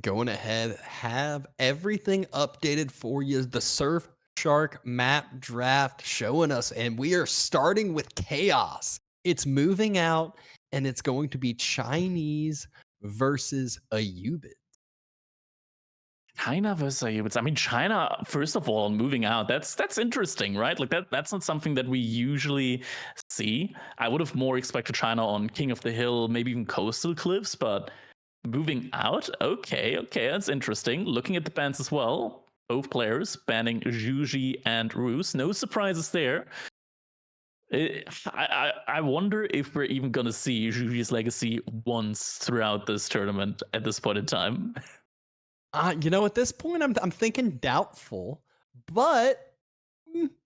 Going ahead, have everything updated for you. The Surf Shark map draft showing us, and we are starting with Chaos. It's moving out, and it's going to be Chinese versus Ayubit. China versus Ayubits. I mean, China, first of all, moving out. That's interesting, right? Like that's not something that we usually see. I would have more expected China on King of the Hill, maybe even Coastal Cliffs, but moving out? Okay, that's interesting. Looking at the bans as well, both players banning Zhuji and Roos. No surprises there. I wonder if we're even gonna see Zhuji's legacy once throughout this tournament at this point in time. At this point, I'm thinking doubtful, but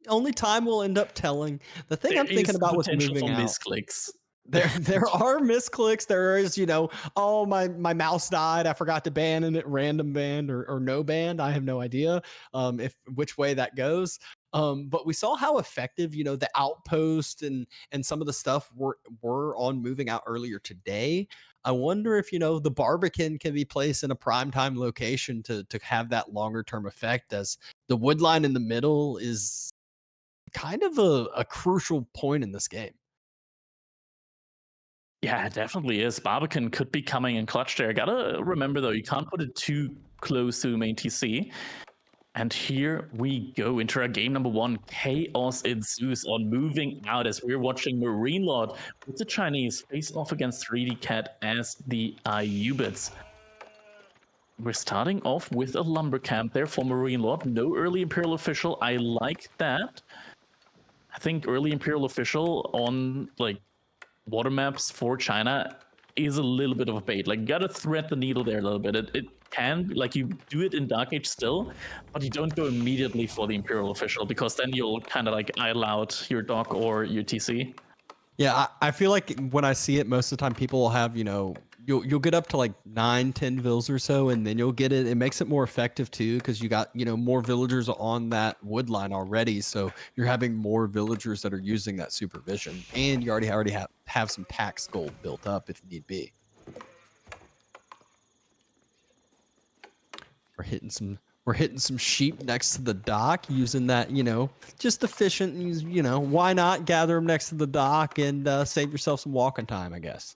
only time will end up telling. The thing There I'm thinking is the about with potential moving for out, misclicks. there are misclicks. There is, oh my mouse died. I forgot to ban and it random banned or no banned. I have no idea if which way that goes. But we saw how effective, the outpost and some of the stuff were on moving out earlier today. I wonder if the Barbican can be placed in a prime time location to have that longer term effect, as the wood line in the middle is kind of a crucial point in this game. Yeah, it definitely is. Barbican could be coming in clutch there. Gotta remember though, you can't put it too close to the main TC. And here we go into our game number one. Chaos ensues on moving out as we're watching MarineLorD with the Chinese face off against 3D Cat as the Ayubits. We're starting off with a lumber camp there for MarineLorD. No early Imperial official. I like that. I think early Imperial official on like water maps for China is a little bit of a bait. Like, you gotta thread the needle there a little bit. It can, like, you do it in Dark Age still, but you don't go immediately for the Imperial official because then you'll kind of like idle out your dock or your TC. Yeah, I feel like when I see it, most of the time people will have, you'll get up to like 9, 10 vills or so, and then you'll get it. It makes it more effective too, because you got, more villagers on that wood line already. So you're having more villagers that are using that supervision, and you already have some tax gold built up if need be. We're hitting some sheep next to the dock, using that, just efficient. Why not gather them next to the dock and save yourself some walking time, I guess.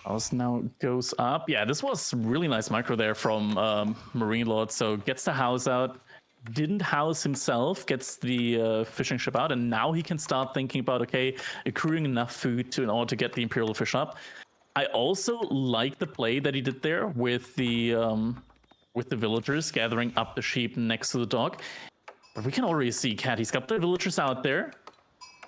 House now goes up. Yeah, this was really nice micro there from MarineLorD. So gets the house out, didn't house himself, gets the fishing ship out, and now he can start thinking about, okay, accruing enough food in order to get the Imperial fish up. I also like the play that he did there with the villagers gathering up the sheep next to the dock. But we can already see Cat. He's got the villagers out there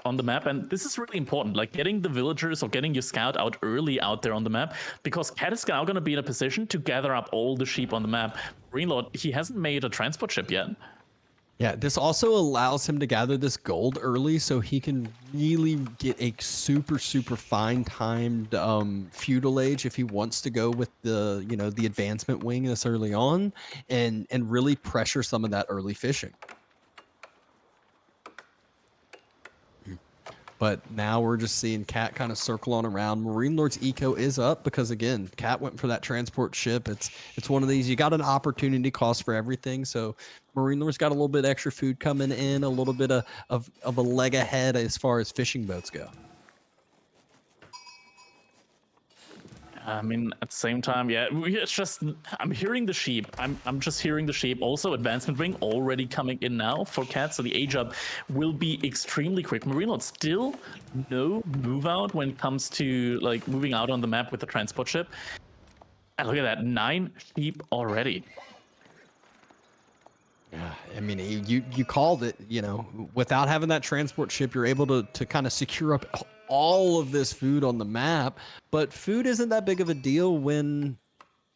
on the map, and this is really important, like getting the villagers or getting your scout out early out there on the map, because Cat is now going to be in a position to gather up all the sheep on the map. MarineLorD, he hasn't made a transport ship yet. Yeah, this also allows him to gather this gold early, so he can really get a super fine timed feudal age if he wants to go with the the advancement wing this early on, and really pressure some of that early fishing. But now we're just seeing Cat kind of circle on around. MarineLorD's eco is up because, again, Cat went for that transport ship. It's one of these, you got an opportunity cost for everything. So MarineLorD's got a little bit extra food coming in, a little bit of a leg ahead as far as fishing boats go. I mean, at the same time, yeah, it's just, I'm hearing the sheep. I'm just hearing the sheep. Also, advancement wing already coming in now for Cat, so the age up will be extremely quick. MarineLorD still no move out when it comes to like moving out on the map with the transport ship. And look at that, 9 sheep already. Yeah, I mean, you called it. Without having that transport ship, you're able to kind of secure up all of this food on the map. But food isn't that big of a deal when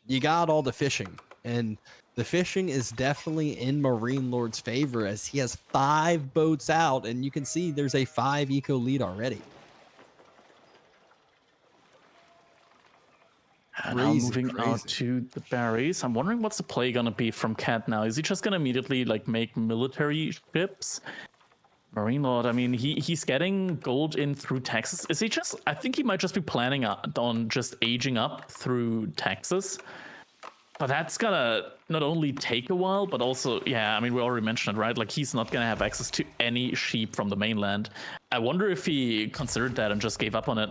you got all the fishing, and the fishing is definitely in MarineLorD's favor, as he has 5 boats out, and you can see there's a 5 eco lead already. And now moving out to the berries. I'm wondering what's the play gonna be from Cat now. Is he just gonna immediately like make military ships? MarineLorD, I mean, he's getting gold in through Texas. Is he just? I think he might just be planning on just aging up through Texas. But that's gonna not only take a while, but also, yeah, I mean, we already mentioned it, right? Like, he's not gonna have access to any sheep from the mainland. I wonder if he considered that and just gave up on it.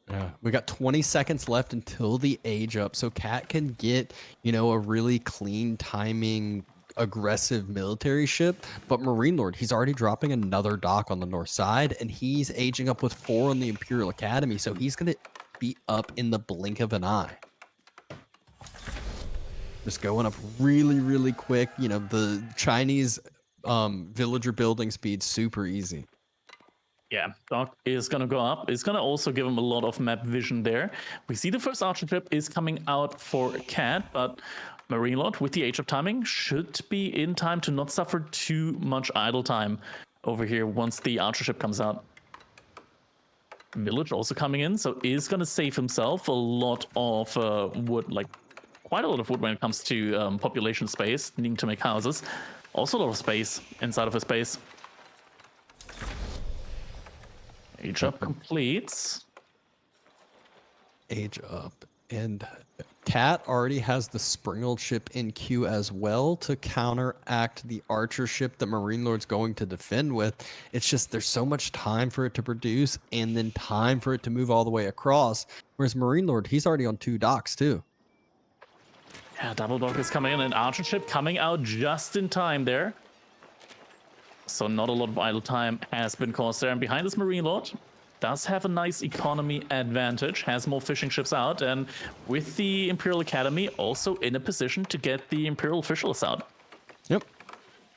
Yeah, we got 20 seconds left until the age up, so Cat can get, a really clean timing, aggressive military ship. But MarineLorD, he's already dropping another dock on the north side, and he's aging up with 4 on the Imperial Academy, so he's gonna be up in the blink of an eye. Just going up really, really quick. The Chinese villager building speed super easy. Yeah, dock is going to go up. It's going to also give him a lot of map vision there. We see the first archer ship is coming out for Cat, but MarineLorD, with the age of timing, should be in time to not suffer too much idle time over here once the archer ship comes out. Village also coming in, so is going to save himself a lot of wood, like quite a lot of wood when it comes to population space, needing to make houses. Also a lot of space inside of his base. Age up completes. Age up. And Cat already has the Springled ship in queue as well to counteract the archer ship that MarineLorD's going to defend with. It's just there's so much time for it to produce and then time for it to move all the way across. Whereas MarineLorD, he's already on 2 docks too. Yeah, double dock is coming in, and archer ship coming out just in time there. So not a lot of idle time has been caused there. And behind this MarineLorD does have a nice economy advantage, has more fishing ships out, and with the Imperial Academy also in a position to get the Imperial officials out. Yep.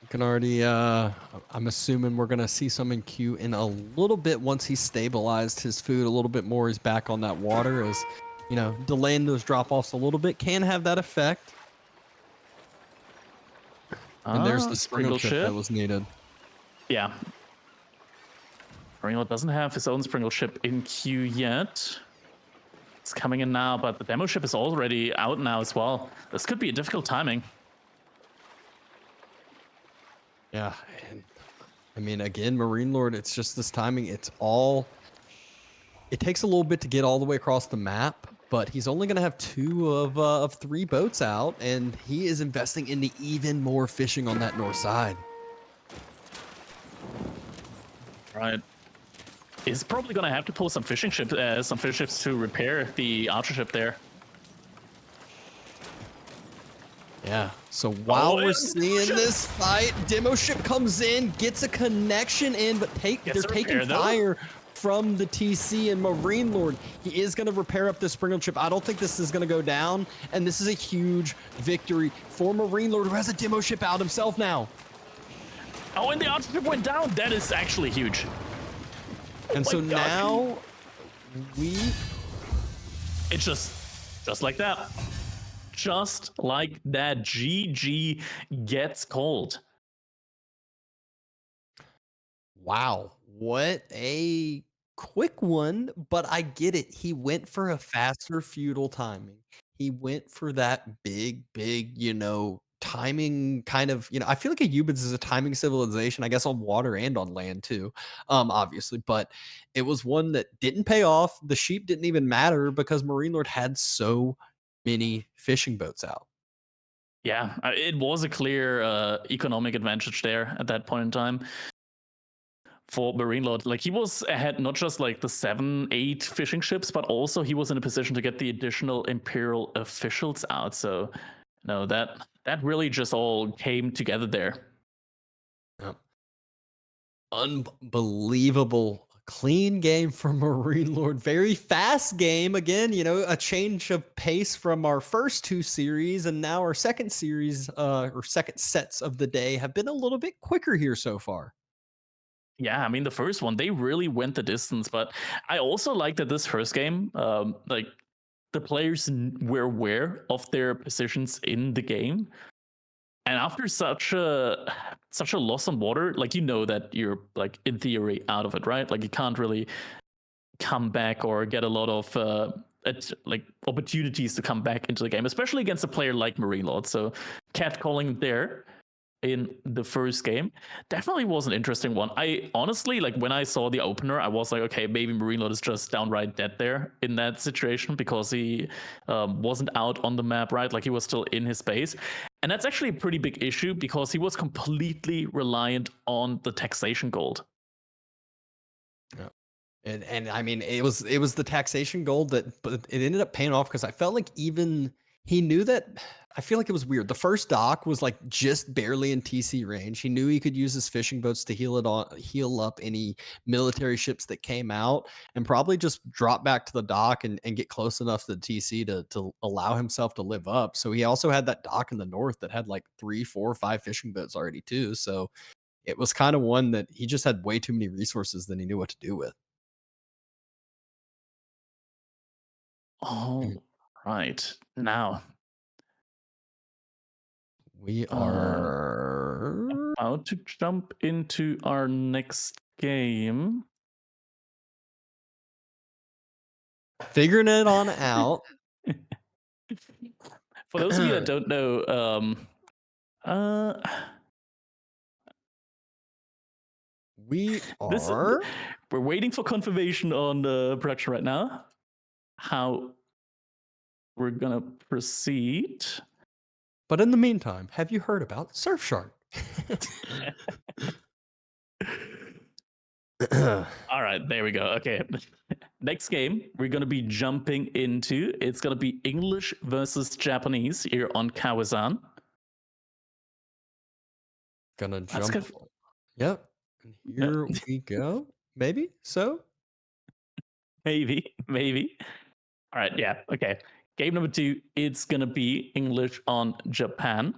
You can already, I'm assuming we're going to see some in queue in a little bit once he's stabilized his food a little bit more. He's back on that water as, delaying those drop-offs a little bit can have that effect. And there's the Springled ship that was needed. Yeah. MarineLorD doesn't have his own Springled ship in queue yet. It's coming in now, but the demo ship is already out now as well. This could be a difficult timing. Yeah. And, I mean, again, MarineLorD, it's just this timing. It takes a little bit to get all the way across the map, but he's only going to have 2 of 3 boats out, and he is investing into even more fishing on that north side. Right. He's probably going to have to pull some fishing ships to repair the archer ship there. Yeah. So while we're seeing this fight, demo ship comes in, gets a connection in, but they're taking fire from the TC and MarineLorD. He is going to repair up the Springled ship. I don't think this is going to go down, and this is a huge victory for MarineLorD, who has a demo ship out himself now. Oh, and the archer ship went down. That is actually huge. And so now it's just like that. Just like that, GG gets cold. Wow, what a quick one, but I get it. He went for a faster feudal timing. He went for that big, timing kind of, I feel like a Ubins is a timing civilization, I guess on water and on land too, obviously, but it was one that didn't pay off. The sheep didn't even matter because MarineLorD had so many fishing boats out. Yeah, it was a clear economic advantage there at that point in time for MarineLorD. Like, he was ahead not just like the 7-8 fishing ships, but also he was in a position to get the additional Imperial officials out. So no, that really just all came together there. Yep. Unbelievable clean game from MarineLorD. Very fast game. Again, a change of pace from our first 2 series, and now our second series, or second sets of the day have been a little bit quicker here so far. Yeah, I mean, the first one, they really went the distance, but I also like that this first game, like, the players were aware of their positions in the game. And after such a loss on water, like, that you're, like, in theory out of it, right? Like, you can't really come back or get a lot of opportunities to come back into the game, especially against a player like MarineLorD. So catcalling there in the first game. Definitely was an interesting one. I honestly, like, when I saw the opener, I was like, okay, maybe MarineLorD is just downright dead there in that situation because he wasn't out on the map, right? Like, he was still in his base. And that's actually a pretty big issue because he was completely reliant on the taxation gold. Yeah. And I mean, it was the taxation gold but it ended up paying off because I felt like even he knew that. I feel like it was weird. The first dock was like just barely in TC range. He knew he could use his fishing boats to heal up any military ships that came out, and probably just drop back to the dock and get close enough to the TC to allow himself to live up. So he also had that dock in the north that had like 3, 4, 5 fishing boats already too. So it was kind of one that he just had way too many resources than he knew what to do with. All right. Now, We are about to jump into our next game. figuring it on out. For those of you that don't know, We are. we're waiting for confirmation on the production right now. How we're gonna proceed. But in the meantime, have you heard about Surfshark? All right, there we go. Okay. Next game we're going to be jumping into, it's going to be English versus Japanese here on Kawasan. Gonna jump. Yep. And here we go. Maybe so. Maybe. All right. Yeah. Okay. Game number 2, it's going to be English on Japan.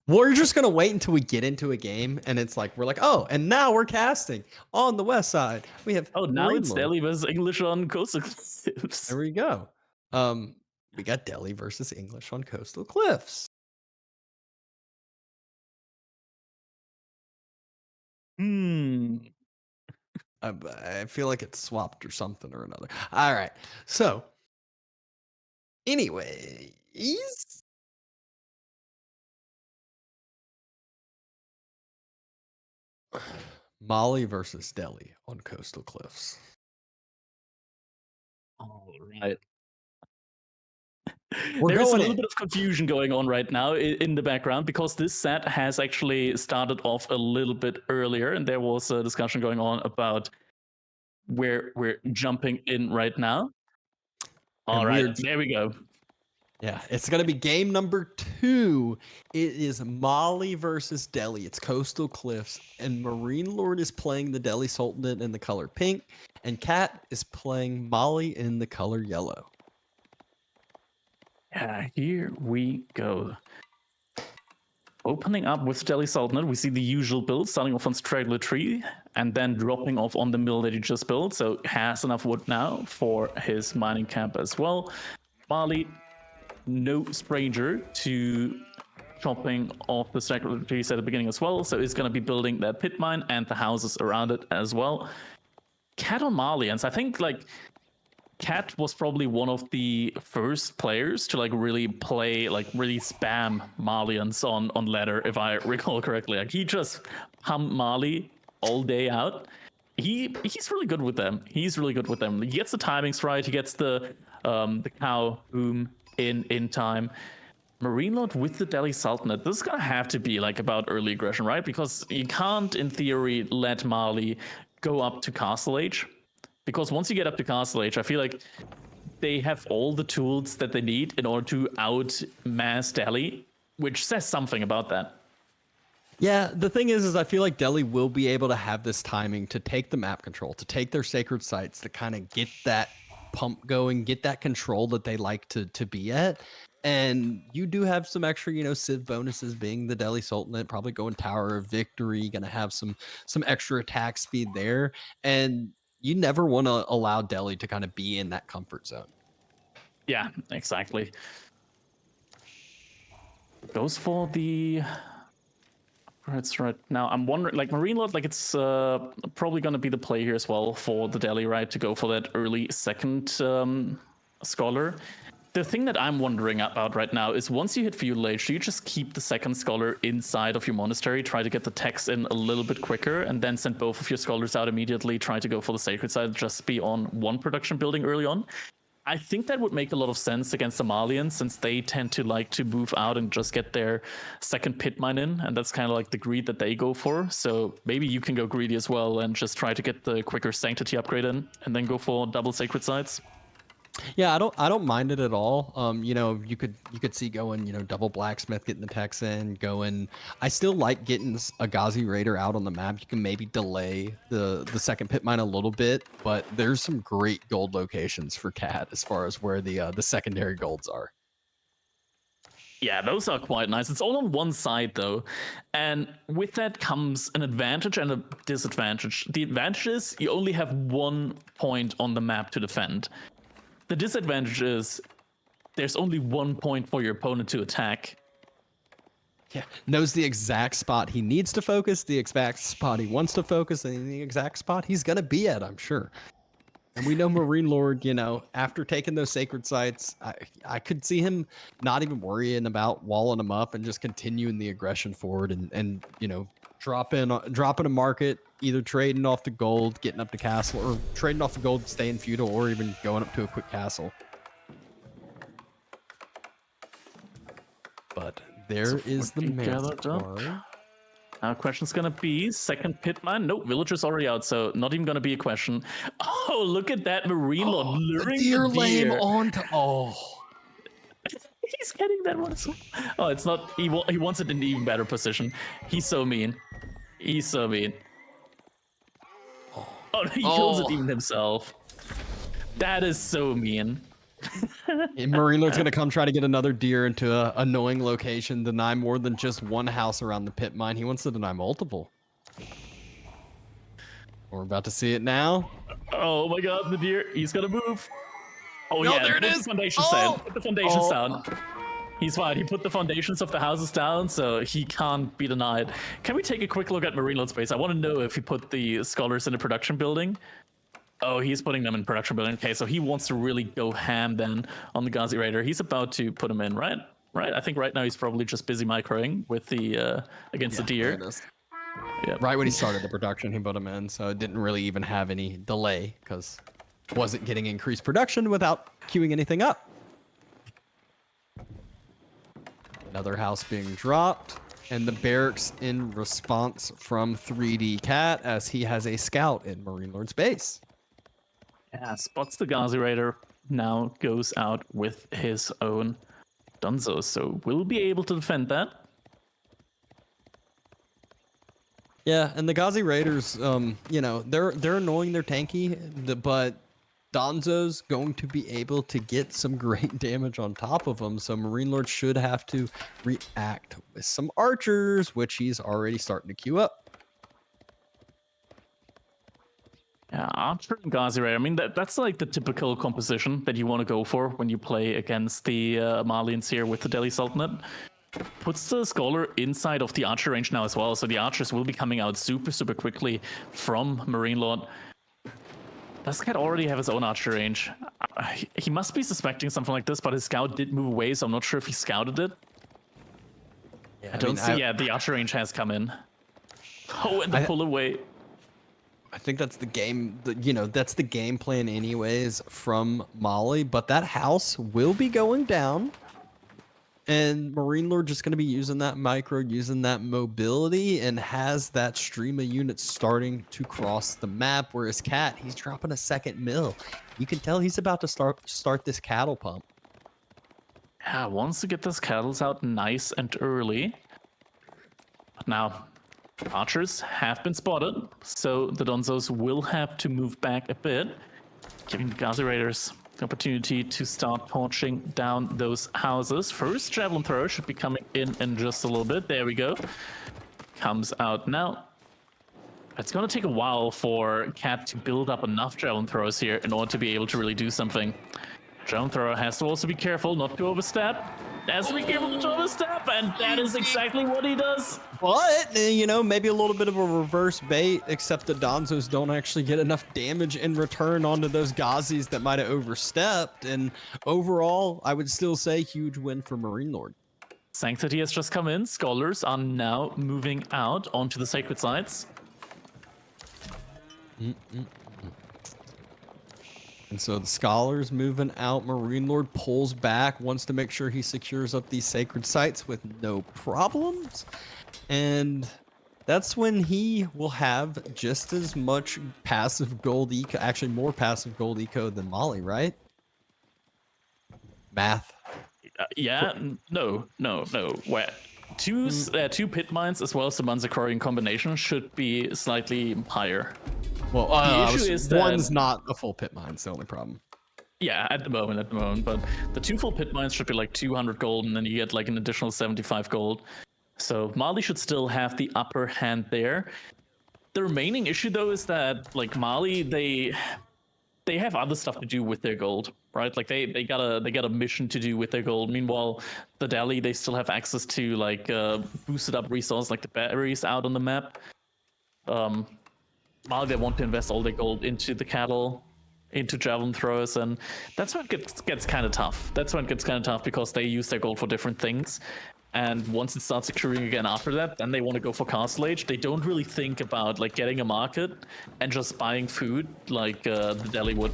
We're just gonna wait until we get into a game, and it's like we're like, oh, and now we're casting on the west side. We have now it's Delhi versus English on Coastal Cliffs. There we go. We got Delhi versus English on Coastal Cliffs. I feel like it's swapped or something or another. All right. So, anyways, Mali versus Delhi on Coastal Cliffs. All right. There's a little bit of confusion going on right now in the background because this set has actually started off a little bit earlier, and there was a discussion going on about where we're jumping in right now. All right, there we go. Yeah, it's going to be game number 2. It is Mali versus Delhi. It's Coastal Cliffs, and MarineLorD is playing the Delhi Sultanate in the color pink, and Kat is playing Mali in the color yellow. Yeah, here we go. Opening up with Delhi Sultanate, we see the usual build, starting off on Straggler Tree, and then dropping off on the mill that he just built, so has enough wood now for his mining camp as well. Mali, no stranger to chopping off the Straggler Trees at the beginning as well, so he's going to be building that pit mine and the houses around it as well. Cat on Malians, I think, like, Cat was probably one of the first players to like really play, like really spam Malians on ladder, if I recall correctly. Like he just pumped Mali all day out. He's really good with them. He gets the timings right. He gets the cow boom in time. MarineLorD with the Delhi Sultanate. This is gonna have to be like about early aggression, right? Because you can't, in theory, let Mali go up to Castle Age. Because once you get up to Castle Age, I feel like they have all the tools that they need in order to out-mass Delhi, which says something about that. Yeah, the thing is I feel like Delhi will be able to have this timing to take the map control, to take their sacred sites, to kind of get that pump going, get that control that they like to be at. And you do have some extra, Civ bonuses, being the Delhi Sultanate, probably going Tower of Victory, going to have some extra attack speed there. And you never want to allow Delhi to kind of be in that comfort zone. Yeah, exactly. Goes for the upgrades right now. I'm wondering, like, MarineLorD, like, it's probably going to be the play here as well for the Delhi, right? To go for that early second scholar. The thing that I'm wondering about right now is once you hit feudal age, do you just keep the second scholar inside of your monastery, try to get the techs in a little bit quicker, and then send both of your scholars out immediately, try to go for the sacred side, just be on one production building early on? I think that would make a lot of sense against the Malians, since they tend to like to move out and just get their second pit mine in, and that's kind of like the greed that they go for. So maybe you can go greedy as well and just try to get the quicker sanctity upgrade in, and then go for double sacred sides. Yeah, I don't mind it at all. You know, you could see going, you know, double blacksmith, getting the techs in, going. I still like getting a Ghazi Raider out on the map. You can maybe delay the second pit mine a little bit, but there's some great gold locations for Cat as far as where the secondary golds are. Yeah, those are quite nice. It's all on one side though, and with that comes an advantage and a disadvantage. The advantage is you only have 1 point on the map to defend. The disadvantage is there's only 1 point for your opponent to attack. Yeah, knows the exact spot he needs to focus, the exact spot he wants to focus, and the exact spot he's gonna be at, I'm sure. And we know MarineLorD, you know, after taking those sacred sites, I could see him not even worrying about walling them up and just continuing the aggression forward and you know, dropping a market, either trading off the gold, getting up to castle, or trading off the gold, staying feudal, or even going up to a quick castle. But there is the Manticore. Now, question's gonna be second pit mine. Nope, villager's already out, so not even gonna be a question. Oh, look at that MarineLorD luring the deer. Lame onto. Oh, he's getting that one. Oh, it's not. He wants it in an even better position. He's so mean. He's so mean. Oh, he kills it even himself. That is so mean. And MarineLorD's gonna come try to get another deer into a annoying location, deny more than just one house around the pit mine. He wants to deny multiple. We're about to see it now. Oh my god, the deer, he's gonna move. Oh no, yeah, there it is. The foundations down. Put the foundations down. He's fine. He put the foundations of the houses down, so he can't be denied. Can we take a quick look at MarineLorD's base? I want to know if he put the scholars in the production building. Oh, he's putting them in production building. Okay, so he wants to really go ham then on the Ghazi Raider. He's about to put him in, right? Right. I think right now he's probably just busy microing with the against the deer. Yeah. Right when he started the production, he put him in, so it didn't really even have any delay because it wasn't getting increased production without queuing anything up. Another house being dropped, and the barracks in response from 3D Cat as he has a scout in MarineLorD's base. Yeah, spots the Ghazi Raider, now goes out with his own Dunzo, so we'll be able to defend that. Yeah, and the Ghazi Raiders, you know, they're annoying, they're tanky, but Donzo's going to be able to get some great damage on top of them, so MarineLorD should have to react with some archers, which he's already starting to queue up. Yeah, Archer and Ghazi Raider, I mean, that's like the typical composition that you want to go for when you play against the Malians here with the Delhi Sultanate. Puts the Scholar inside of the Archer range now as well, so the Archers will be coming out super, super quickly from MarineLorD. Does Cat already have his own Archer range? He must be suspecting something like this, but his scout did move away, so I'm not sure if he scouted it. Yeah, I don't see, yeah, the Archer range has come in. Oh, and the pull away. I think that's the game, you know, that's the game plan anyways from Mali, but that house will be going down, and MarineLorD just going to be using that micro, using that mobility, and has that stream of units starting to cross the map, whereas Cat, he's dropping a second mill. You can tell he's about to start this cattle pump. Yeah, wants to get those cattle out nice and early. Now, Archers have been spotted, so the Donzos will have to move back a bit, giving the Ghazi Raiders the opportunity to start torching down those houses. First Javelin Thrower should be coming in just a little bit. There we go. Comes out now. It's going to take a while for Cat to build up enough Javelin Throwers here in order to be able to really do something. Javelin Thrower has to also be careful not to overstep. as we give him a step, and that is exactly what he does. But, you know, maybe a little bit of a reverse bait, except the Donzos don't actually get enough damage in return onto those Gazis that might have overstepped. And overall, I would still say huge win for MarineLorD. Sanctity has just come in. Scholars are now moving out onto the sacred sites. And so the Scholars moving out. MarineLorD pulls back, wants to make sure he secures up these sacred sites with no problems. And that's when he will have just as much passive gold eco, actually more passive gold eco than Molly, right? Math. Yeah, no. Where two pit mines as well as the Manzakori in combination should be slightly higher. Well, the issue is that one's not a full pit mine. It's the only problem. Yeah, at the moment, but the two full pit mines should be like 200 gold, and then you get like an additional 75 gold. So Mali should still have the upper hand there. The remaining issue though is that like Mali, they have other stuff to do with their gold, right? Like they got a mission to do with their gold. Meanwhile, the Delhi, they still have access to like boosted up resources like the batteries out on the map. Mali, they want to invest all their gold into the cattle, into javelin throwers, and that's when it gets kind of tough. That's when it gets kind of tough because they use their gold for different things. And once it starts accruing again after that, then they want to go for Castle Age. They don't really think about like getting a market and just buying food like the Delhi would.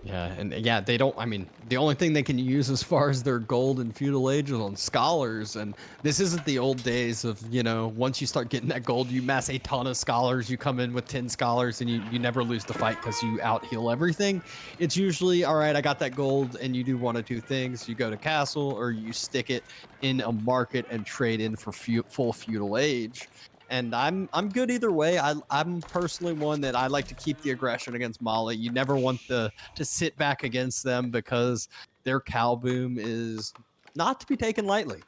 Yeah, and yeah, they don't. I mean, the only thing they can use as far as their gold in feudal age is on scholars, and this isn't the old days of, you know, once you start getting that gold, you mass a ton of scholars, you come in with 10 scholars, and you never lose the fight because you out heal everything. It's usually, all right, I got that gold, and you do one of two things: you go to castle, or you stick it in a market and trade in for full feudal age. And I'm good either way. I'm personally one that I like to keep the aggression against Mali. You never want to sit back against them because their cow boom is not to be taken lightly.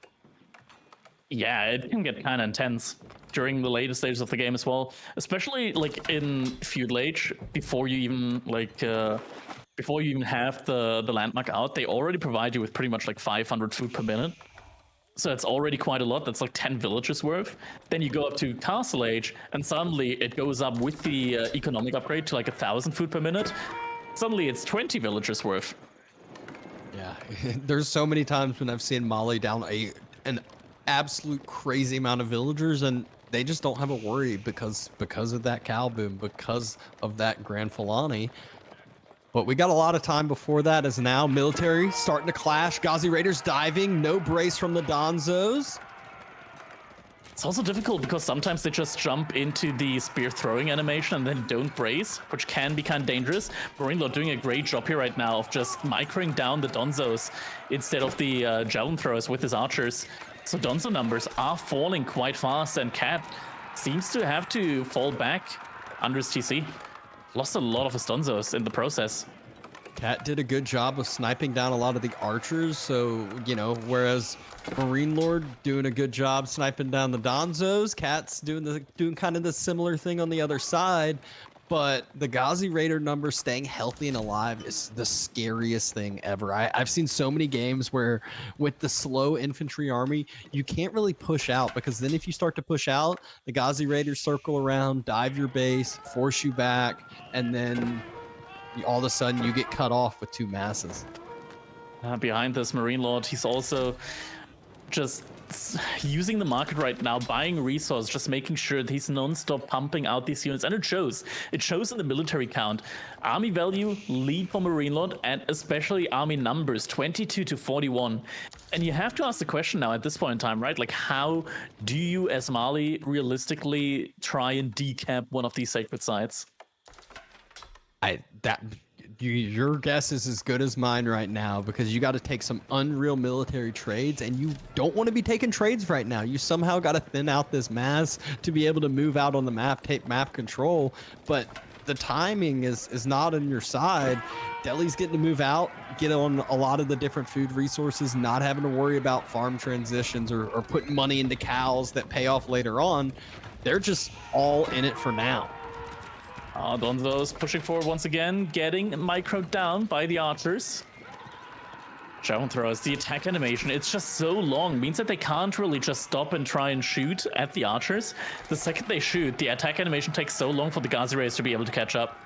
Yeah, it can get kind of intense during the later stages of the game as well, especially like in feudal age, before you even have the landmark out. They already provide you with pretty much like 500 food per minute. So that's already quite a lot. That's like 10 villages worth. Then you go up to Castle Age, and suddenly it goes up with the economic upgrade to like 1,000 food per minute. Suddenly it's 20 villages worth. Yeah, there's so many times when I've seen Mali down an absolute crazy amount of villagers, and they just don't have a worry because of that cow boom, because of that Grand Fulani. But we got a lot of time before that, as now military starting to clash. Ghazi Raiders diving, no brace from the Donzos. It's also difficult because sometimes they just jump into the spear throwing animation and then don't brace, which can be kind of dangerous. MarineLorD doing a great job here right now of just microing down the Donzos instead of the javelin throwers with his archers. So Donzo numbers are falling quite fast, and Cat seems to have to fall back under his TC. Lost a lot of his Donzos in the process. Cat did a good job of sniping down a lot of the archers, so, you know, whereas MarineLorD doing a good job sniping down the Donzos, Cat's doing kind of the similar thing on the other side. But the Ghazi Raider number staying healthy and alive is the scariest thing ever. I've seen so many games where with the slow infantry army, you can't really push out, because then if you start to push out, the Ghazi Raiders circle around, dive your base, force you back, and then all of a sudden you get cut off with two masses. Behind this MarineLorD, he's also just using the market right now, buying resources, just making sure that he's non-stop pumping out these units, and it shows in the military count. Army value lead for MarineLorD, and especially army numbers 22 to 41. And you have to ask the question now at this point in time, right? Like, how do you as Mali realistically try and decap one of these sacred sites? Your guess is as good as mine right now, because you got to take some unreal military trades, and you don't want to be taking trades right now. You somehow got to thin out this mass to be able to move out on the map, take map control, but the timing is not on your side. Delhi's getting to move out, get on a lot of the different food resources, not having to worry about farm transitions or putting money into cows that pay off later on. They're just all in it for now. Donzo's pushing forward once again, getting microed down by the archers. Javelin throwers, the attack animation, it's just so long, means that they can't really just stop and try and shoot at the archers. The second they shoot, the attack animation takes so long for the Gazi Rays to be able to catch up.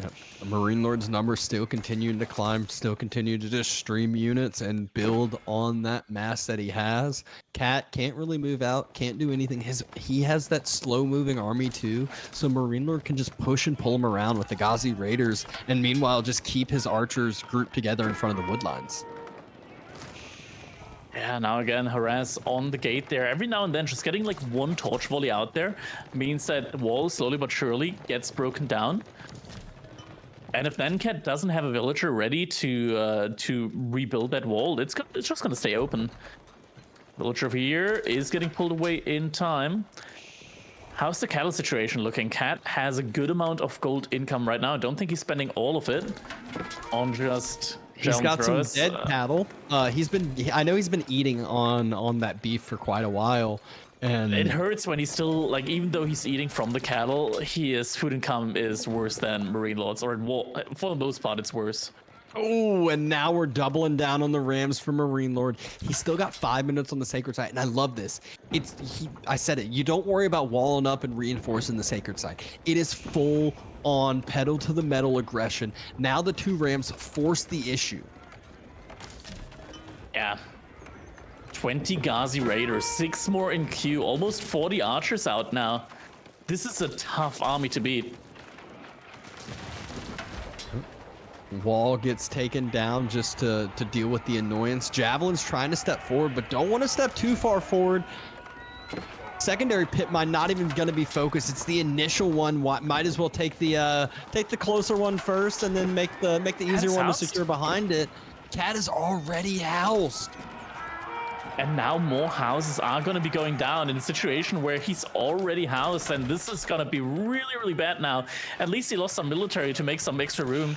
Yep. MarineLorD's numbers still continuing to climb, still continue to just stream units and build on that mass that he has. Cat can't really move out, can't do anything. He has that slow-moving army too, so MarineLorD can just push and pull him around with the Gazi Raiders, and meanwhile just keep his archers grouped together in front of the woodlines. Yeah, now again, harass on the gate there. Every now and then, just getting like one torch volley out there means that wall slowly but surely gets broken down. And if then Cat doesn't have a villager ready to rebuild that wall, it's just gonna stay open. Villager over here is getting pulled away in time. How's the cattle situation looking? Cat has a good amount of gold income right now. I don't think he's spending all of it on just. He's got some dead cattle. I know he's been eating on that beef for quite a while. And it hurts when he's still, like, even though he's eating from the cattle, his food income is worse than MarineLorD's, or for the most part, it's worse. Oh, and now we're doubling down on the Rams for MarineLorD. He's still got 5 minutes on the sacred site, and I love this. I said it. You don't worry about walling up and reinforcing the sacred site. It is full on pedal to the metal aggression. Now the two Rams force the issue. Yeah. 20 Gazi Raiders, 6 more in queue, almost 40 archers out now. This is a tough army to beat. Wall gets taken down just to deal with the annoyance. Javelin's trying to step forward, but don't want to step too far forward. Secondary pit mine not even going to be focused. It's the initial one. Might as well take the closer one first, and then make the easier one to secure behind it. Cat is already housed. And now more houses are going to be going down in a situation where he's already housed, and this is going to be really, really bad now. At least he lost some military to make some extra room.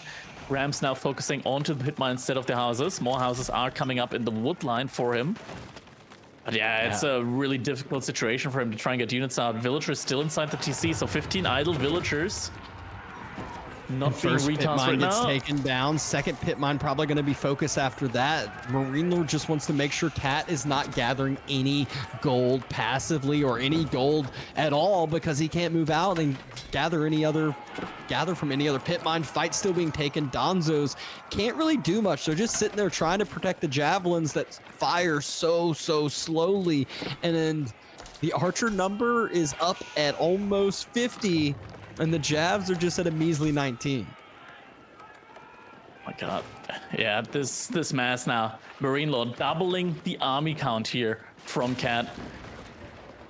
Rams now focusing onto the pit mine instead of the houses. More houses are coming up in the wood line for him. But yeah, it's a really difficult situation for him to try and get units out. Villagers still inside the TC, so 15 idle villagers. Not being first pit mine right gets now. taken down. Second pit mine probably going to be focused after that. MarineLorD just wants to make sure Cat is not gathering any gold passively or any gold at all, because he can't move out and gather from any other pit mine. Fight still being taken. Donzos can't really do much. They're just sitting there trying to protect the javelins that fire so slowly. And then the archer number is up at almost 50. And the Javs are just at a measly 19. Oh my god. Yeah, this mass now. MarineLorD doubling the army count here from Cat.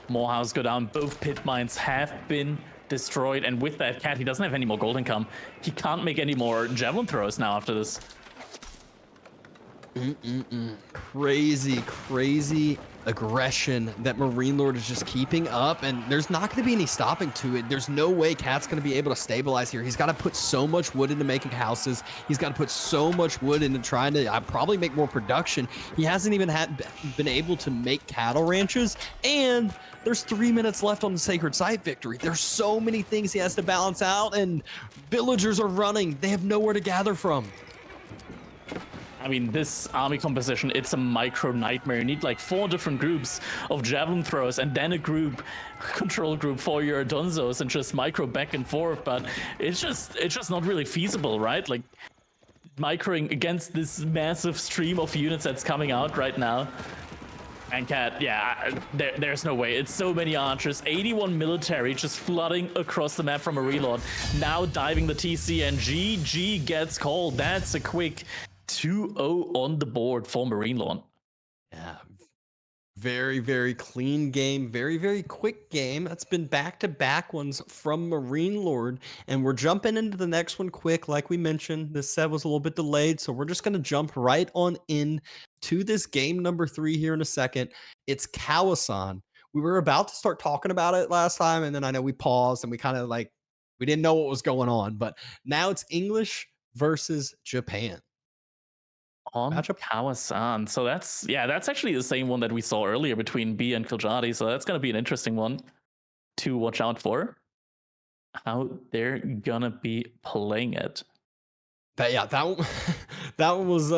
Morehouse go down. Both pit mines have been destroyed. And with that, Cat, he doesn't have any more gold income. He can't make any more javelin throws now after this. Crazy aggression that MarineLorD is just keeping up, and there's not going to be any stopping to it. There's no way Cat's going to be able to stabilize here. He's got to put so much wood into making houses. He's got to put so much wood into trying to probably make more production. He hasn't even been able to make cattle ranches, and there's 3 minutes left on the sacred site victory. There's so many things he has to balance out, and villagers are running. They have nowhere to gather from. I mean, this army composition, it's a micro nightmare. You need like 4 different groups of javelin throwers and then a control group for your Donzos and just micro back and forth. But it's just not really feasible, right? Like microing against this massive stream of units that's coming out right now. And Cat, yeah, there's no way. It's so many archers, 81 military just flooding across the map from MarineLorD. Now diving the TC, and GG gets called. That's a quick 2-0 on the board for MarineLorD. Yeah, very clean game, very quick game. That's been back-to-back ones from MarineLorD, and we're jumping into the next one quick. Like we mentioned, this set was a little bit delayed, so we're just going to jump right on in to this game number 3 here in a second. It's Kawasan. We were about to start talking about it last time, and then I know we paused and we kind of we didn't know what was going on, but now it's English versus Japan. On Kawasan. So that's actually the same one that we saw earlier between B and Kiljadi. So that's going to be an interesting one to watch out for. How they're going to be playing it. That one, That was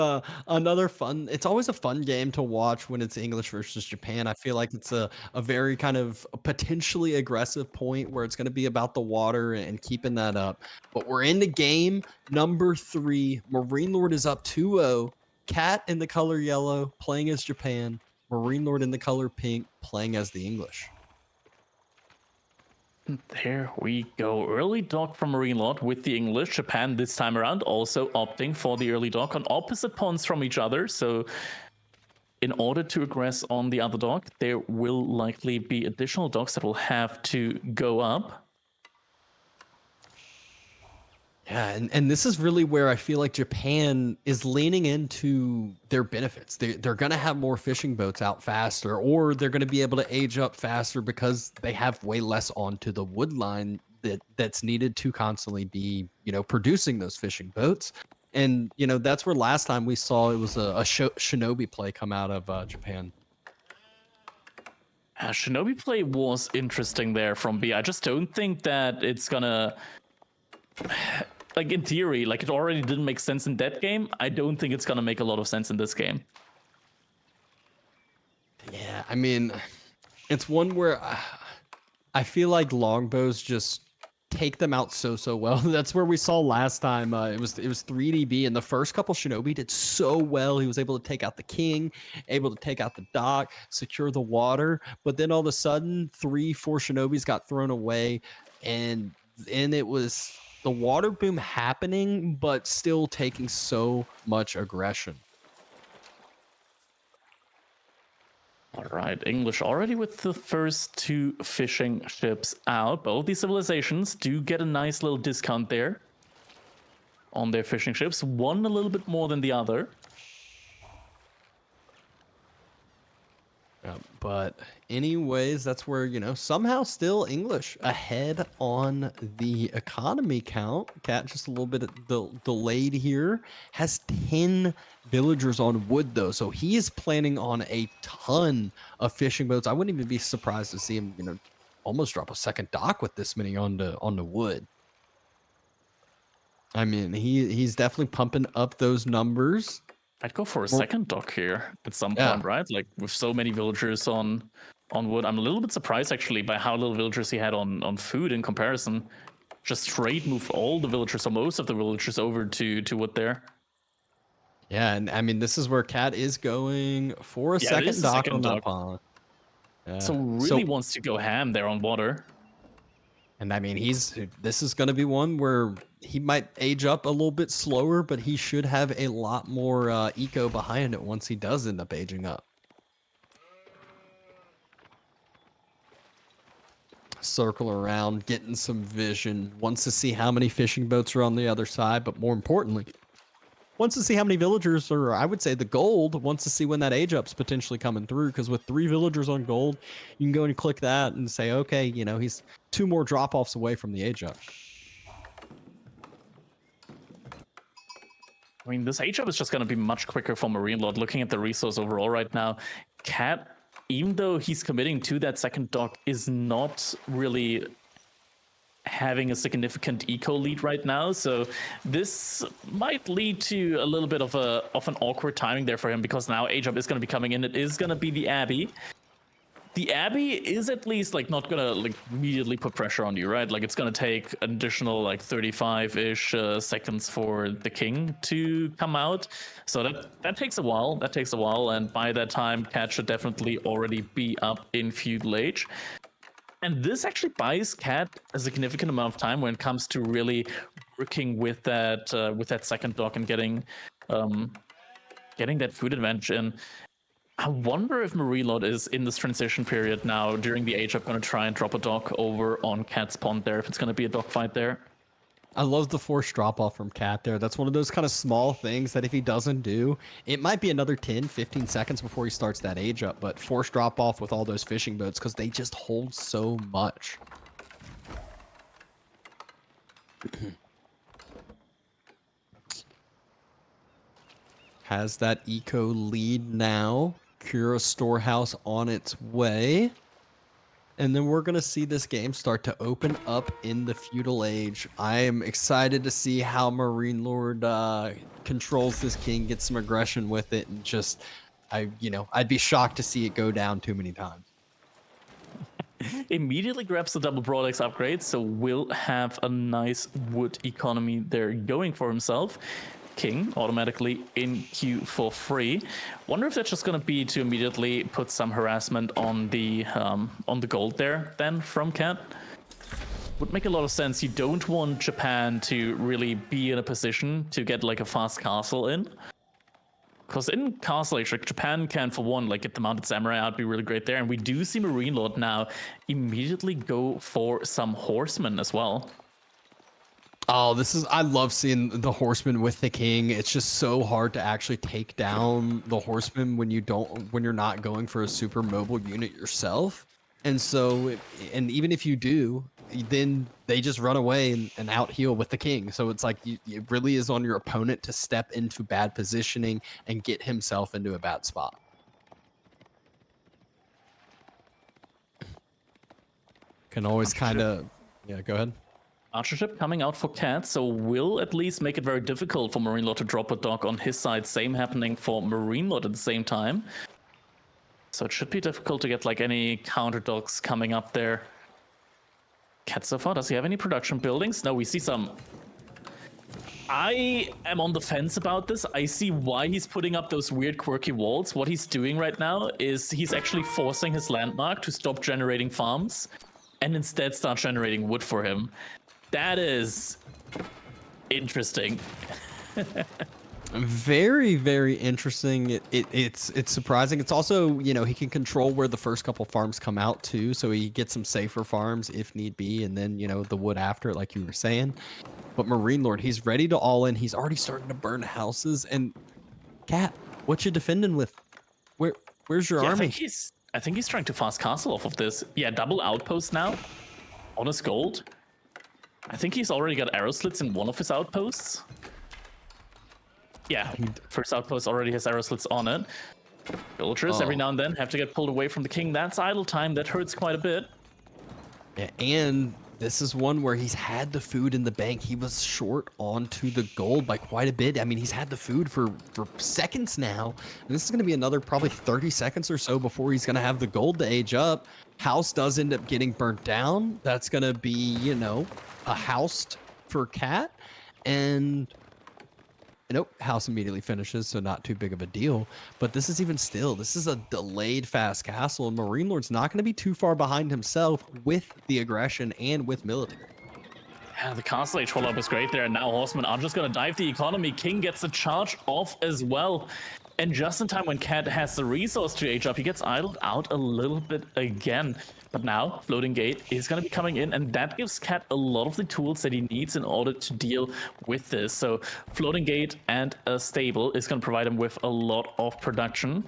another fun. It's always a fun game to watch when it's English versus Japan. I feel like it's a very kind of potentially aggressive point where it's going to be about the water and keeping that up. But we're into game number 3. MarineLorD is up 2-0. Cat in the color yellow playing as Japan. MarineLorD in the color pink playing as the English. There we go. Early dock from MarineLorD with the English. Japan this time around also opting for the early dock on opposite pawns from each other. So in order to aggress on the other dock, there will likely be additional docks that will have to go up. Yeah, and this is really where I feel like Japan is leaning into their benefits. They're going to have more fishing boats out faster, or they're going to be able to age up faster because they have way less onto the wood line that's needed to constantly be, producing those fishing boats. And, that's where last time we saw it was a Shinobi play come out of Japan. Shinobi play was interesting there from B. I just don't think that it's gonna... Like, in theory, like, it already didn't make sense in that game. I don't think it's gonna make a lot of sense in this game. Yeah, I mean, it's one where I feel like longbows just take them out so well. That's where we saw last time. It was 3DB, and the first couple Shinobi did so well. He was able to take out the king, able to take out the dock, secure the water. But then all of a sudden, 3-4 Shinobis got thrown away, and it was the water boom happening, but still taking so much aggression. All right, English already with the first 2 fishing ships out. Both these civilizations do get a nice little discount there on their fishing ships. One a little bit more than the other. But anyways, that's where, somehow still English ahead on the economy count. Cat just a little bit delayed here. Has 10 villagers on wood, though. So he is planning on a ton of fishing boats. I wouldn't even be surprised to see him, almost drop a second dock with this many on the wood. I mean, he's definitely pumping up those numbers. I'd go for a second dock here at some point, right? Like, with so many villagers on wood. I'm a little bit surprised, actually, by how little villagers he had on food in comparison. Just straight move all the villagers, or most of the villagers, over to wood there. Yeah, and I mean, this is where Cat is going for a second dock on that pond. Yeah. So really wants to go ham there on water. And I mean, this is going to be one where he might age up a little bit slower, but he should have a lot more eco behind it once he does end up aging up. Circle around, getting some vision, wants to see how many fishing boats are on the other side, but more importantly, wants to see how many villagers, or I would say the gold, wants to see when that age up's potentially coming through, because with 3 villagers on gold, you can go and click that and say, okay, he's 2 more drop-offs away from the age up. I mean, this age up is just going to be much quicker for MarineLorD. Looking at the resource overall right now, Cat, even though he's committing to that second dock, is not really having a significant eco lead right now, so this might lead to a little bit of an awkward timing there for him, because now age up is going to be coming in. It is going to be the Abbey. The Abbey is at least like not gonna like immediately put pressure on you, right? Like, it's gonna take an additional like 35-ish seconds for the king to come out, so that takes a while. That takes a while, and by that time, Cat should definitely already be up in feudal age. And this actually buys Cat a significant amount of time when it comes to really working with that second dock and getting that food advantage in. I wonder if MarineLorD is in this transition period now during the age up going to try and drop a dock over on Cat's pond there, if it's going to be a dock fight there. I love the forced drop off from Cat there. That's one of those kind of small things that if he doesn't do, it might be another 10, 15 seconds before he starts that age up, but forced drop off with all those fishing boats because they just hold so much. Has that eco lead now. Kura storehouse on its way. And then we're going to see this game start to open up in the feudal age. I am excited to see how MarineLorD controls this king, gets some aggression with it, and just, I'd be shocked to see it go down too many times. Immediately grabs the double broadaxe upgrade, so will have a nice wood economy there going for himself. King automatically in queue for free. Wonder if that's just gonna be to immediately put some harassment on the gold there then from Cat. Would make a lot of sense. You don't want Japan to really be in a position to get like a fast castle in. Because in Castle Age, like Japan can, for one, like get the Mounted Samurai out, be really great there. And we do see MarineLorD now immediately go for some horsemen as well. Oh, I love seeing the horsemen with the king. It's just so hard to actually take down the horsemen when you're not going for a super mobile unit yourself. And so, and even if you do, then they just run away and out heal with the king. So it's like it really is on your opponent to step into bad positioning and get himself into a bad spot. Can always kind of, yeah, go ahead. Archership coming out for Cat, so will at least make it very difficult for MarineLorD to drop a dock on his side. Same happening for MarineLorD at the same time. So it should be difficult to get like any counter docks coming up there. Cat so far, does he have any production buildings? No, we see some. I am on the fence about this. I see why he's putting up those weird quirky walls. What he's doing right now is he's actually forcing his landmark to stop generating farms and instead start generating wood for him. That is interesting. Very, very interesting. It's surprising. It's also, he can control where the first couple farms come out too, so he gets some safer farms if need be, and then the wood after it, like you were saying. But MarineLorD, he's ready to all in. He's already starting to burn houses. And Cat, what you defending with? Where's your army? I think he's trying to fast castle off of this. Yeah, double outpost now on his gold. I think he's already got arrow slits in one of his outposts. Yeah, first outpost already has arrow slits on it. Villagers every now and then have to get pulled away from the king. That's idle time. That hurts quite a bit. Yeah, and this is one where he's had the food in the bank. He was short onto the gold by quite a bit. I mean, he's had the food for seconds now. And this is going to be another probably 30 seconds or so before he's going to have the gold to age up. House does end up getting burnt down. That's going to be, a house for Cat. And nope, house immediately finishes, so not too big of a deal. But this is this is a delayed fast castle, and MarineLorD's not going to be too far behind himself with the aggression and with military. Yeah, the Castle Age follow-up is great there, and now horsemen are just going to dive the economy. King gets a charge off as well. And just in time when Cat has the resource to age up, he gets idled out a little bit again. But now, Floating Gate is going to be coming in, and that gives Cat a lot of the tools that he needs in order to deal with this. So Floating Gate and a stable is going to provide him with a lot of production.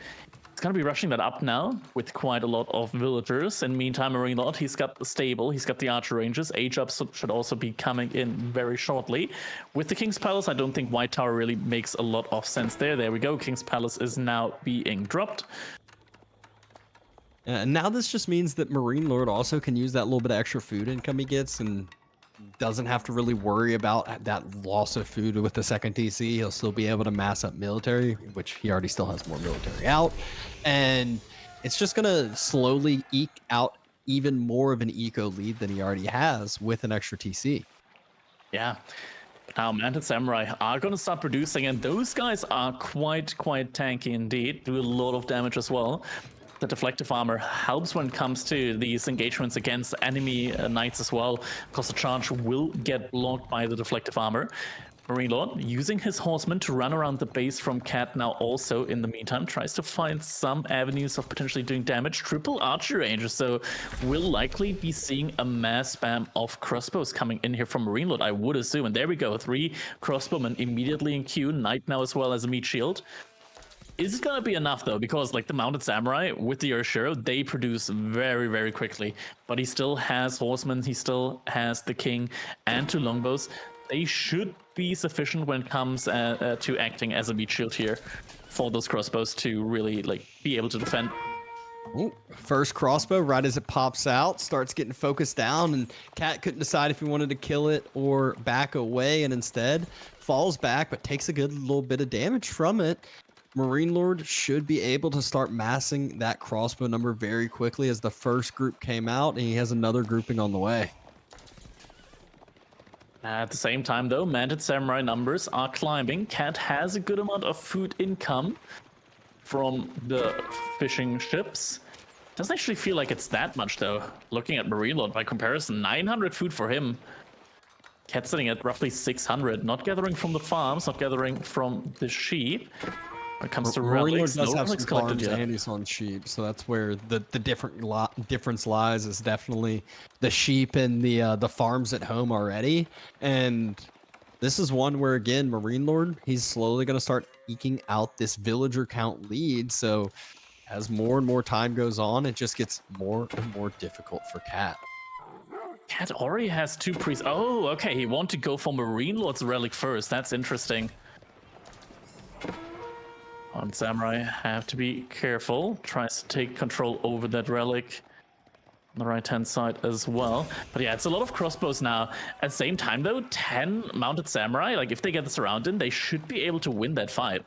He's going to be rushing that up now with quite a lot of villagers. In the meantime, MarineLorD, he's got the stable, he's got the archer ranges. Age ups should also be coming in very shortly. With the King's Palace, I don't think White Tower really makes a lot of sense there. There we go. King's Palace is now being dropped. And now this just means that MarineLorD also can use that little bit of extra food income he gets and doesn't have to really worry about that loss of food with the second TC. He'll still be able to mass up military, which he already still has more military out. And it's just going to slowly eke out even more of an eco lead than he already has with an extra TC. Yeah. Now, Mounted Samurai are going to start producing, and those guys are quite tanky indeed. Do a lot of damage as well. The Deflective Armor helps when it comes to these engagements against enemy knights as well, because the charge will get blocked by the Deflective Armor. MarineLorD using his horsemen to run around the base from Cat now also in the meantime tries to find some avenues of potentially doing damage. Triple archer range, so we'll likely be seeing a mass spam of crossbows coming in here from MarineLorD, I would assume. And there we go, 3 crossbowmen immediately in queue, knight now as well as a meat shield. Is it gonna be enough though? Because like the Mounted Samurai with the Urshiro, they produce very quickly. But he still has horsemen, he still has the king and 2 longbows. They should be sufficient when it comes to acting as a meat shield here for those crossbows to really like be able to defend. Ooh, first crossbow, right as it pops out, starts getting focused down, and Cat couldn't decide if he wanted to kill it or back away, and instead falls back, but takes a good little bit of damage from it. MarineLorD should be able to start massing that crossbow number very quickly as the first group came out, and he has another grouping on the way. At the same time, though, Manted Samurai numbers are climbing. Cat has a good amount of food income from the fishing ships. Doesn't actually feel like it's that much, though. Looking at MarineLorD, by comparison, 900 food for him. Cat's sitting at roughly 600, not gathering from the farms, not gathering from the sheep. When it comes to relics, does no have relics some collected farms yet. and he's on sheep, so that's where the difference lies. Is definitely the sheep and the farms at home already, and this is one where again MarineLorD, he's slowly going to start eking out this villager count lead. So as more and more time goes on, it just gets more and more difficult for Cat. Cat already has 2 priests. Oh, okay. He wanted to go for MarineLorD's relic first. That's interesting. On Samurai, have to be careful. Tries to take control over that relic on the right-hand side as well. But yeah, it's a lot of crossbows now. At the same time, though, 10 mounted samurai, like if they get this around in, they should be able to win that fight.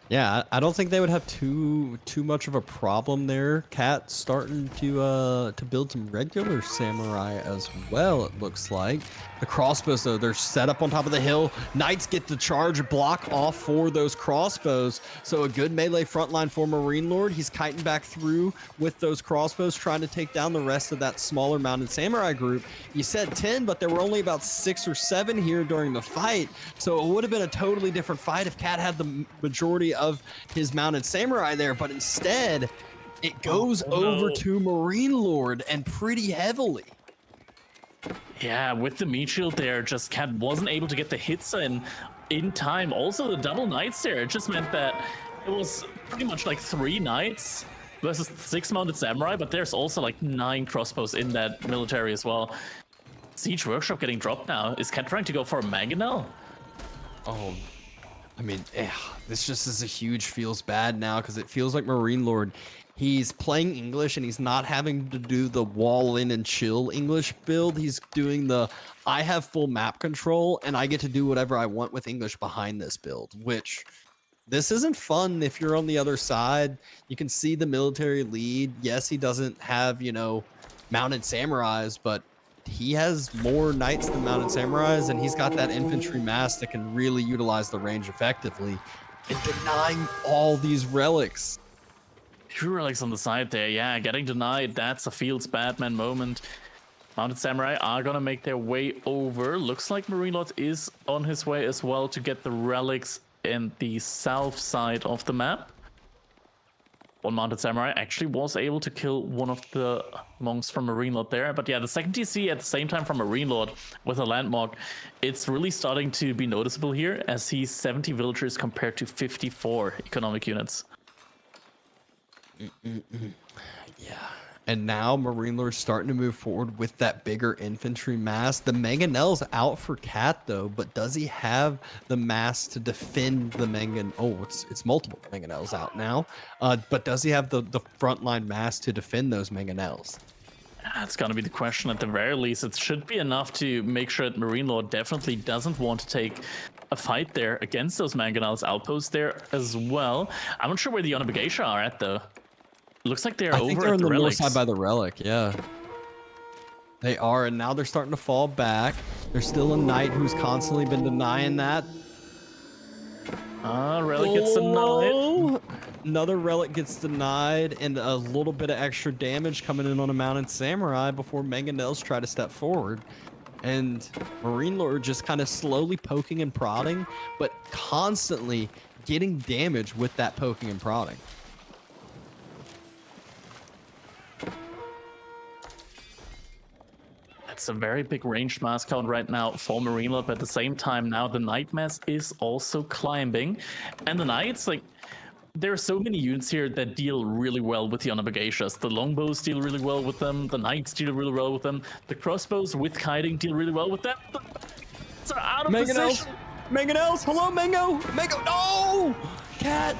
Yeah, I don't think they would have too much of a problem there. Cat starting to build some regular samurai as well, it looks like. The crossbows, though, they're set up on top of the hill. Knights get the charge block off for those crossbows. So a good melee front line for MarineLorD. He's kiting back through with those crossbows, trying to take down the rest of that smaller mounted samurai group. You said 10, but there were only about 6 or 7 here during the fight. So it would have been a totally different fight if Cat had the majority of his mounted samurai there, but instead it goes over to MarineLorD, and pretty heavily. Yeah, with the meat shield there, just Cat wasn't able to get the hits in time. Also, the double knights there, it just meant that it was pretty much like 3 knights versus 6 mounted samurai, but there's also like 9 crossbows in that military as well. Siege Workshop getting dropped now. Is Cat trying to go for a mangonel? Oh, I mean, this just is a huge feels bad now, because it feels like MarineLorD, he's playing English and he's not having to do the wall in and chill English build. He's doing the I have full map control and I get to do whatever I want with English behind this build, which this isn't fun if you're on the other side. You can see the military lead. Yes, he doesn't have, mounted samurais, but he has more knights than mounted samurais, and he's got that infantry mass that can really utilize the range effectively, and denying all these relics. 2 relics on the side there. Yeah, getting denied. That's a Fields Batman moment. Mounted Samurai are gonna make their way over. Looks like MarineLorD is on his way as well to get the relics in the south side of the map. One mounted samurai actually was able to kill one of the monks from MarineLorD there. But yeah, the second TC at the same time from MarineLorD with a landmark, it's really starting to be noticeable here, as he's 70 villagers compared to 54 economic units. Yeah. And now MarineLorD's starting to move forward with that bigger infantry mass. The mangonel's out for Cat, though, but does he have the mass to defend the mangon? Oh, it's multiple mangonels out now. But does he have the frontline mass to defend those mangonels? That's gonna be the question at the very least. It should be enough to make sure that MarineLorD definitely doesn't want to take a fight there against those mangonels outposts there as well. I'm not sure where the Yonabagation are at, though. Looks like they're I over think they're at on the north relics. side by the relic, yeah. They are, and now they're starting to fall back. There's still a knight who's constantly been denying that. Relic gets denied. Another relic gets denied, and a little bit of extra damage coming in on a mounted samurai before mangonels try to step forward. And MarineLorD just kind of slowly poking and prodding, but constantly getting damage with that poking and prodding. It's a very big ranged mass count right now for MarineLorD, but at the same time now the Knight mass is also climbing. And the Knights, like, there are so many units here that deal really well with the Yonabagashas. The longbows deal really well with them, the Knights deal really well with them, the crossbows with kiting deal really well with them. It's out of position. Mangonels, hello Mango! Mango, no! Cat!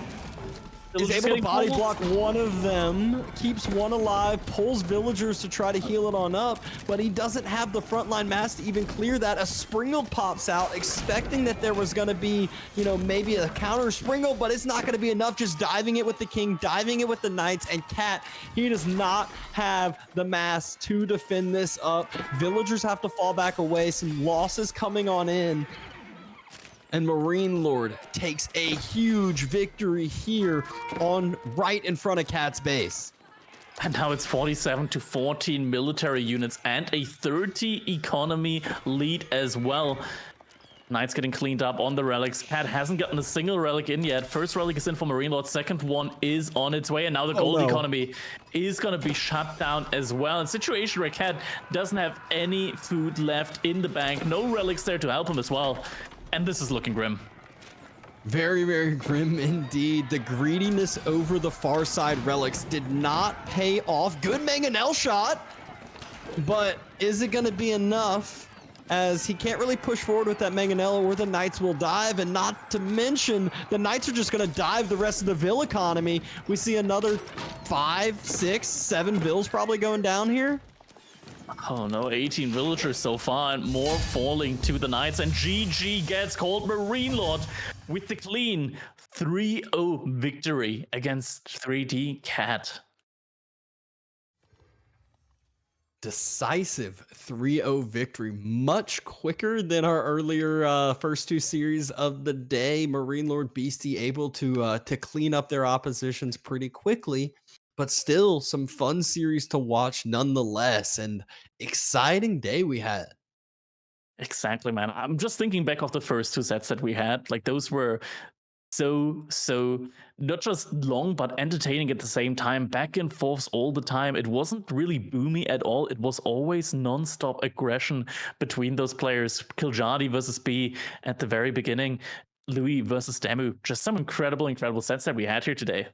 is Villagers able to getting body pulled. block one of them, keeps one alive, pulls villagers to try to heal it on up, but he doesn't have the frontline mass to even clear that. A Springle pops out, expecting that there was going to be, you know, maybe a counter Springle, but it's not going to be enough. Just diving it with the king, diving it with the knights, and Cat, he does not have the mass to defend this up. Villagers have to fall back away, some losses coming on in. And MarineLorD takes a huge victory here on right in front of Cat's base. And now it's 47 to 14 military units and a 30 economy lead as well. Knights getting cleaned up on the relics. Cat hasn't gotten a single relic in yet. First relic is in for MarineLorD. Second one is on its way. And now the gold economy is going to be shut down as well. In a situation where Cat doesn't have any food left in the bank. No relics there to help him as well. And this is looking grim. Very, very grim indeed. The greediness over the far side relics did not pay off. Good Mangonel shot, but is it going to be enough? As he can't really push forward with that Mangonel, or the Knights will dive, and not to mention the Knights are just going to dive the rest of the Vill economy. We see another 5, 6, 7 Vills probably going down here. Oh no, 18 villagers so far, and more falling to the Knights, and GG gets called. MarineLorD with the clean 3-0 victory against 3D Cat. Decisive 3-0 victory, much quicker than our earlier first two series of the day. MarineLorD Beastie able to clean up their oppositions pretty quickly, but still some fun series to watch nonetheless, and exciting day we had. Exactly, man. I'm just thinking back of the first two sets that we had. Like, those were so not just long but entertaining at the same time, back and forths all the time. It wasn't really boomy at all. It was always non-stop aggression between those players. Kiljadi versus B at the very beginning, Louis versus Demu. Just some incredible sets that we had here today.